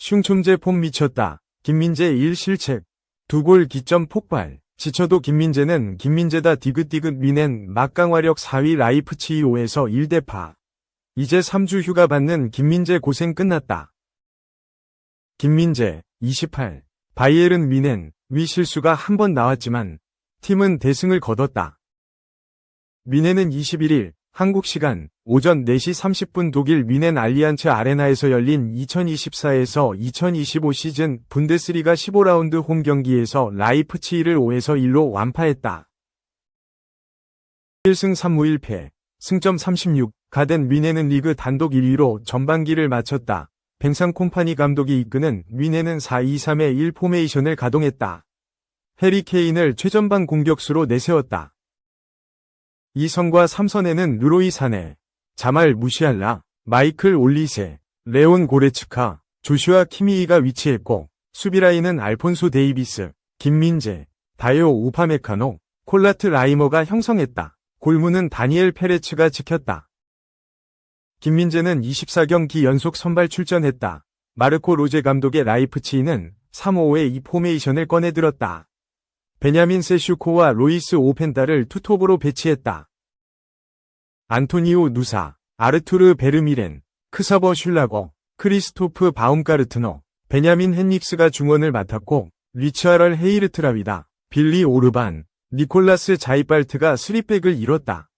슝촌제 폼 미쳤다. 김민재 1 실책. 2골 기점 폭발. 지쳐도 김민재는 김민재다 디귿디귿 미넨 막강화력 4위 라이프치히 5에서 1대파. 이제 3주 휴가 받는 김민재 고생 끝났다. 김민재 28. 바이에른 미넨 위 실수가 한 번 나왔지만 팀은 대승을 거뒀다. 미넨은 21일 한국 시간 오전 4시 30분 독일 미넨 알리안츠 아레나에서 열린 2024에서 2025 시즌 분데스리가 15라운드 홈 경기에서 라이프치히를 5에서 1로 완파했다. 1승 3무 1패, 승점 36가 된 미넨은 리그 단독 1위로 전반기를 마쳤다. 뱅상 콤파니 감독이 이끄는 미넨은 4-2-3-1 포메이션을 가동했다. 해리 케인을 최전방 공격수로 내세웠다. 2선과 3선에는 누로이 사네, 자말 무시알라, 마이클 올리세, 레온 고레츠카, 조슈아 키미히가 위치했고 수비라인은 알폰소 데이비스, 김민재, 다요 우파메카노, 콜라트 라이머가 형성했다. 골문은 다니엘 페레츠가 지켰다. 김민재는 24경기 연속 선발 출전했다. 마르코 로제 감독의 라이프치히는 3-5-2 포메이션을 꺼내들었다. 베냐민 세슈코와 로이스 오펜다를 투톱으로 배치했다. 안토니오 누사, 아르투르 베르미렌, 크사버 슐라거, 크리스토프 바움가르트너, 베냐민 헨릭스가 중원을 맡았고 리츠아럴 헤이르트라위다, 빌리 오르반, 니콜라스 자이발트가 3백을 이뤘다.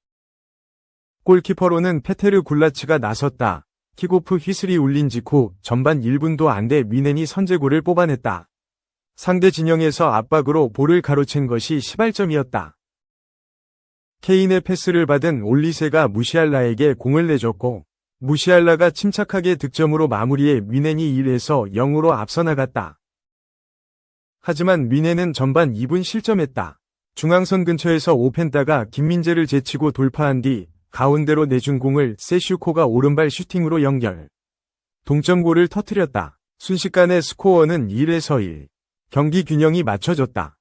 골키퍼로는 페테르 굴라츠가 나섰다. 킥오프 휘슬이 울린 직후 전반 1분도 안 돼 미넨이 선제골을 뽑아냈다. 상대 진영에서 압박으로 볼을 가로챈 것이 시발점이었다. 케인의 패스를 받은 올리세가 무시알라에게 공을 내줬고 무시알라가 침착하게 득점으로 마무리해 미넨이 1에서 0으로 앞서 나갔다. 하지만 미넨은 전반 2분 실점했다. 중앙선 근처에서 오펜다가 김민재를 제치고 돌파한 뒤 가운데로 내준 공을 세슈코가 오른발 슈팅으로 연결. 동점골을 터뜨렸다. 순식간에 스코어는 1에서 1. 경기 균형이 맞춰졌다.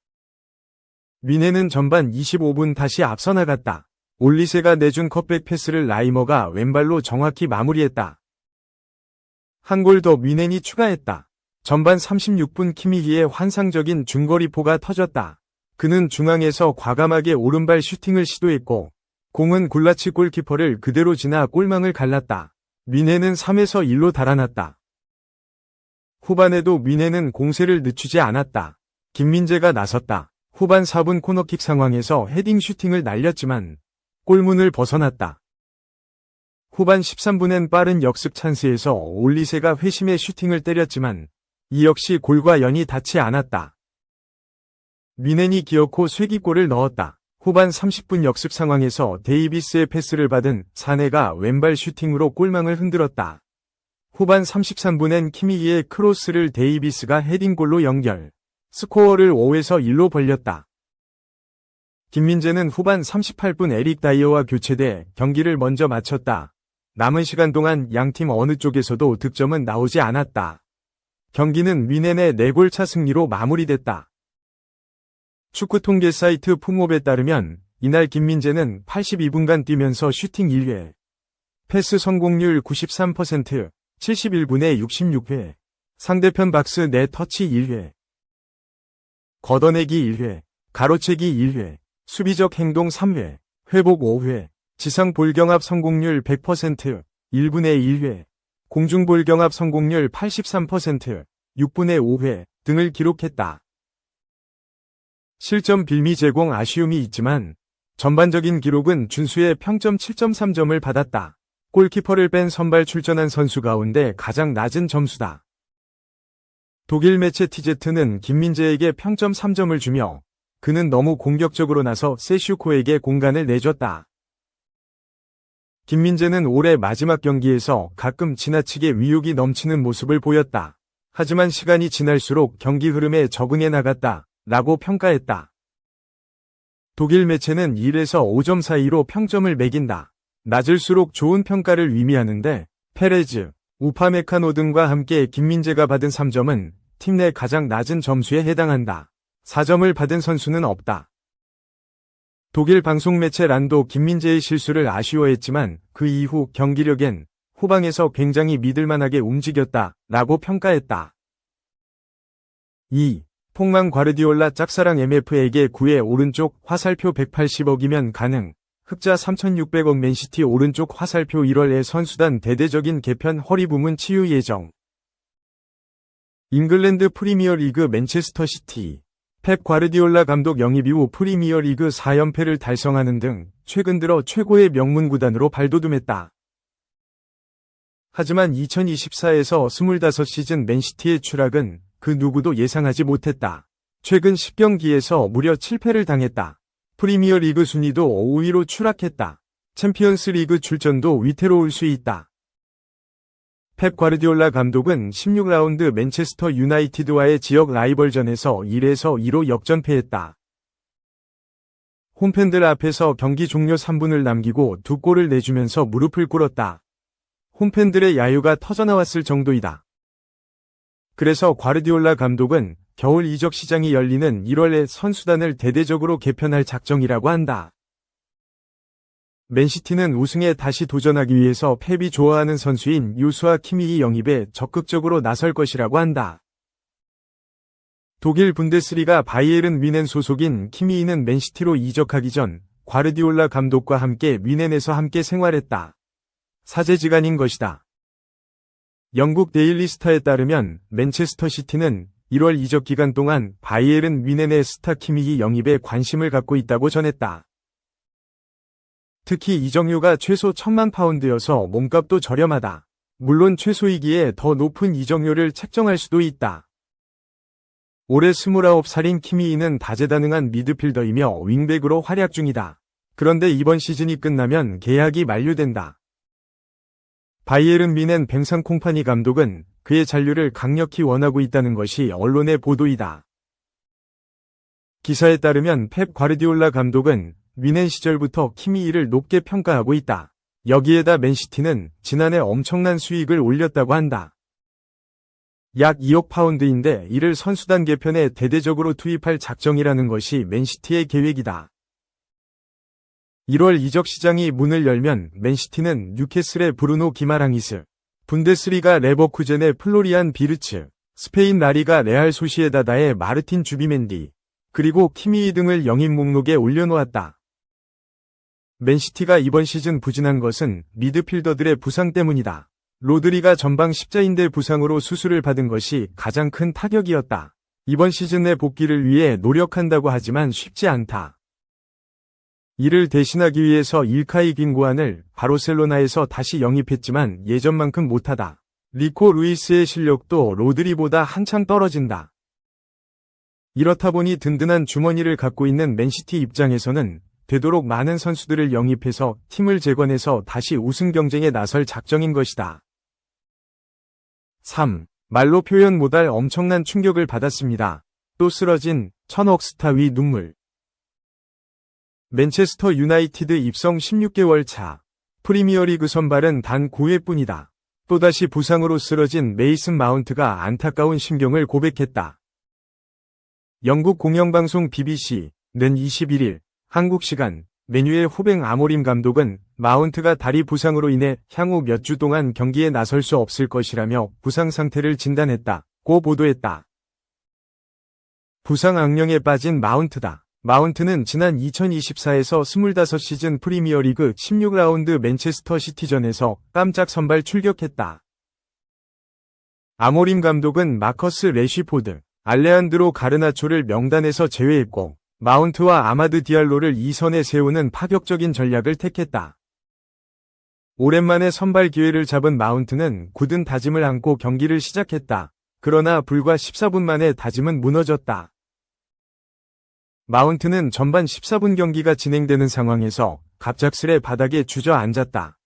미넨은 전반 25분 다시 앞서 나갔다. 올리세가 내준 컷백 패스를 라이머가 왼발로 정확히 마무리했다. 한 골 더 미넨이 추가했다. 전반 36분 키미히의 환상적인 중거리포가 터졌다. 그는 중앙에서 과감하게 오른발 슈팅을 시도했고 공은 굴라치 골키퍼를 그대로 지나 골망을 갈랐다. 미넨은 3에서 1로 달아났다. 후반에도 미넨은 공세를 늦추지 않았다. 김민재가 나섰다. 후반 4분 코너킥 상황에서 헤딩 슈팅을 날렸지만 골문을 벗어났다. 후반 13분엔 빠른 역습 찬스에서 올리세가 회심의 슈팅을 때렸지만 이 역시 골과 연이 닿지 않았다. 미넨이 기어코 쐐기골을 넣었다. 후반 30분 역습 상황에서 데이비스의 패스를 받은 사네가 왼발 슈팅으로 골망을 흔들었다. 후반 33분엔 키미히의 크로스를 데이비스가 헤딩골로 연결. 스코어를 5에서 1로 벌렸다. 김민재는 후반 38분 에릭 다이어와 교체돼 경기를 먼저 마쳤다. 남은 시간 동안 양팀 어느 쪽에서도 득점은 나오지 않았다. 경기는 미넨의 4골차 승리로 마무리됐다. 축구 통계 사이트 푸몹에 따르면 이날 김민재는 82분간 뛰면서 슈팅 1회, 패스 성공률 93%, 71분에 66회, 상대편 박스 내 터치 1회, 걷어내기 1회, 가로채기 1회, 수비적 행동 3회, 회복 5회, 지상 볼경합 성공률 100%, 1분의 1회, 공중 볼경합 성공률 83%, 6분의 5회 등을 기록했다. 실점 빌미 제공 아쉬움이 있지만 전반적인 기록은 준수의 평점 7.3점을 받았다. 골키퍼를 뺀 선발 출전한 선수 가운데 가장 낮은 점수다. 독일 매체 TZ는 김민재에게 평점 3점을 주며 그는 너무 공격적으로 나서 세슈코에게 공간을 내줬다. 김민재는 올해 마지막 경기에서 가끔 지나치게 위욕이 넘치는 모습을 보였다. 하지만 시간이 지날수록 경기 흐름에 적응해 나갔다. 라고 평가했다. 독일 매체는 1에서 5점 사이로 평점을 매긴다. 낮을수록 좋은 평가를 의미하는데 페레즈, 우파메카노 등과 함께 김민재가 받은 3점은 팀 내 가장 낮은 점수에 해당한다. 4점을 받은 선수는 없다. 독일 방송 매체 란도 김민재의 실수를 아쉬워했지만 그 이후 경기력엔 후방에서 굉장히 믿을만하게 움직였다. 라고 평가했다. 2. 폭망 과르디올라 짝사랑 MF에게 9회 오른쪽 화살표 180억이면 가능. 흑자 3,600억 맨시티 오른쪽 화살표 1월에 선수단 대대적인 개편 허리 부문 치유 예정. 잉글랜드 프리미어리그 맨체스터 시티. 펩 과르디올라 감독 영입 이후 프리미어리그 4연패를 달성하는 등 최근 들어 최고의 명문 구단으로 발돋움했다. 하지만 2024에서 25시즌 맨시티의 추락은 그 누구도 예상하지 못했다. 최근 10경기에서 무려 7패를 당했다. 프리미어리그 순위도 5위로 추락했다. 챔피언스 리그 출전도 위태로울 수 있다. 펩 과르디올라 감독은 16라운드 맨체스터 유나이티드와의 지역 라이벌전에서 1에서 2로 역전패했다. 홈팬들 앞에서 경기 종료 3분을 남기고 2골을 내주면서 무릎을 꿇었다. 홈팬들의 야유가 터져나왔을 정도이다. 그래서 과르디올라 감독은 겨울 이적 시장이 열리는 1월에 선수단을 대대적으로 개편할 작정이라고 한다. 맨시티는 우승에 다시 도전하기 위해서 펩이 좋아하는 선수인 요수아 키미히 영입에 적극적으로 나설 것이라고 한다. 독일 분데스리가 바이에른 뮌헨 소속인 키미히는 맨시티로 이적하기 전 과르디올라 감독과 함께 뮌헨에서 함께 생활했다. 사제지간인 것이다. 영국 데일리 스타에 따르면 맨체스터 시티는 1월 이적 기간 동안 바이에른 뮌헨의 스타 키미히 영입에 관심을 갖고 있다고 전했다. 특히 이적료가 최소 1,000만 파운드여서 몸값도 저렴하다. 물론 최소이기에 더 높은 이적료를 책정할 수도 있다. 올해 29살인 키미히는 다재다능한 미드필더이며 윙백으로 활약 중이다. 그런데 이번 시즌이 끝나면 계약이 만료된다. 바이에른 뮌헨 뱅상 콩파니 감독은 그의 잔류를 강력히 원하고 있다는 것이 언론의 보도이다. 기사에 따르면 펩 과르디올라 감독은 뮌헨 시절부터 키미히를 높게 평가하고 있다. 여기에다 맨시티는 지난해 엄청난 수익을 올렸다고 한다. 약 2억 파운드인데 이를 선수단 개편에 대대적으로 투입할 작정이라는 것이 맨시티의 계획이다. 1월 이적 시장이 문을 열면 맨시티는 뉴캐슬의 브루노 기마랑이스, 분데스리가 레버쿠젠의 플로리안 비르츠, 스페인 라리가 레알 소시에다다의 마르틴 주비멘디, 그리고 키미히 등을 영입 목록에 올려놓았다. 맨시티가 이번 시즌 부진한 것은 미드필더들의 부상 때문이다. 로드리가 전방 십자인대 부상으로 수술을 받은 것이 가장 큰 타격이었다. 이번 시즌 내 복귀를 위해 노력한다고 하지만 쉽지 않다. 이를 대신하기 위해서 일카이 귄고안을 바르셀로나에서 다시 영입했지만 예전만큼 못하다. 리코 루이스의 실력도 로드리보다 한창 떨어진다. 이렇다 보니 든든한 주머니를 갖고 있는 맨시티 입장에서는 되도록 많은 선수들을 영입해서 팀을 재건해서 다시 우승 경쟁에 나설 작정인 것이다. 3. 말로 표현 못할 엄청난 충격을 받았습니다. 또 쓰러진 1,000억 스타 위 눈물. 맨체스터 유나이티드 입성 16개월 차. 프리미어리그 선발은 단 9회뿐이다. 또다시 부상으로 쓰러진 메이슨 마운트가 안타까운 심경을 고백했다. 영국 공영방송 BBC는 21일 한국 시간 맨유의 후뱅 아모림 감독은 마운트가 다리 부상으로 인해 향후 몇 주 동안 경기에 나설 수 없을 것이라며 부상 상태를 진단했다고 보도했다. 부상 악령에 빠진 마운트다. 마운트는 지난 2024에서 25시즌 프리미어리그 16라운드 맨체스터 시티전에서 깜짝 선발 출격했다. 아모림 감독은 마커스 레쉬포드, 알레한드로 가르나초를 명단에서 제외했고 마운트와 아마드 디알로를 2선에 세우는 파격적인 전략을 택했다. 오랜만에 선발 기회를 잡은 마운트는 굳은 다짐을 안고 경기를 시작했다. 그러나 불과 14분 만에 다짐은 무너졌다. 마운트는 전반 14분 경기가 진행되는 상황에서 갑작스레 바닥에 주저앉았다.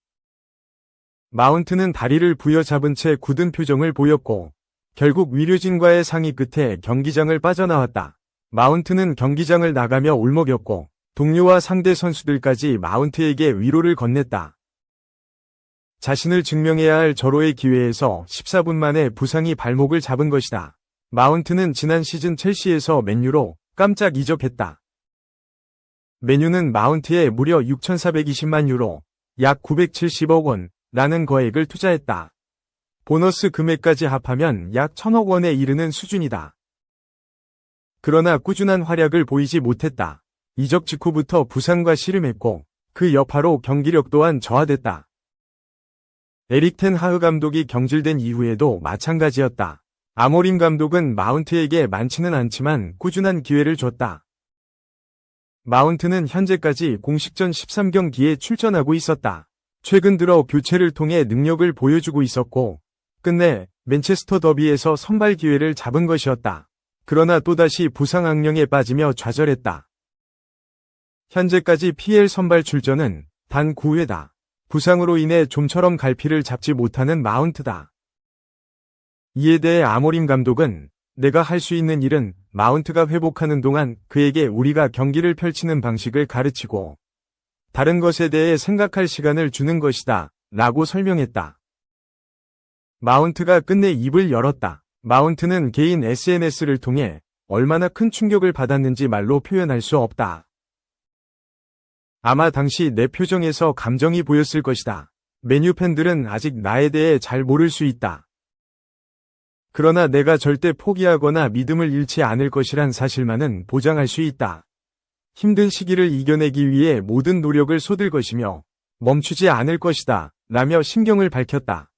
마운트는 다리를 부여잡은 채 굳은 표정을 보였고 결국 위류진과의 상의 끝에 경기장을 빠져나왔다. 마운트는 경기장을 나가며 울먹였고 동료와 상대 선수들까지 마운트에게 위로를 건넸다. 자신을 증명해야 할 절호의 기회에서 14분 만에 부상이 발목을 잡은 것이다. 마운트는 지난 시즌 첼시에서 맨유로 깜짝 이적했다. 맨유는 마운트에 무려 6,420만 유로, 약 970억 원라는 거액을 투자했다. 보너스 금액까지 합하면 약 1,000억 원에 이르는 수준이다. 그러나 꾸준한 활약을 보이지 못했다. 이적 직후부터 부상과 씨름했고 그 여파로 경기력 또한 저하됐다. 에릭 텐 하흐 감독이 경질된 이후에도 마찬가지였다. 아모림 감독은 마운트에게 많지는 않지만 꾸준한 기회를 줬다. 마운트는 현재까지 공식전 13경기에 출전하고 있었다. 최근 들어 교체를 통해 능력을 보여주고 있었고 끝내 맨체스터 더비에서 선발 기회를 잡은 것이었다. 그러나 또다시 부상 악령에 빠지며 좌절했다. 현재까지 PL 선발 출전은 단 9회다. 부상으로 인해 좀처럼 갈피를 잡지 못하는 마운트다. 이에 대해 아모림 감독은 내가 할 수 있는 일은 마운트가 회복하는 동안 그에게 우리가 경기를 펼치는 방식을 가르치고 다른 것에 대해 생각할 시간을 주는 것이다 라고 설명했다. 마운트가 끝내 입을 열었다. 마운트는 개인 SNS를 통해 얼마나 큰 충격을 받았는지 말로 표현할 수 없다. 아마 당시 내 표정에서 감정이 보였을 것이다. 맨유 팬들은 아직 나에 대해 잘 모를 수 있다. 그러나 내가 절대 포기하거나 믿음을 잃지 않을 것이란 사실만은 보장할 수 있다. 힘든 시기를 이겨내기 위해 모든 노력을 쏟을 것이며 멈추지 않을 것이다. 라며 심경을 밝혔다.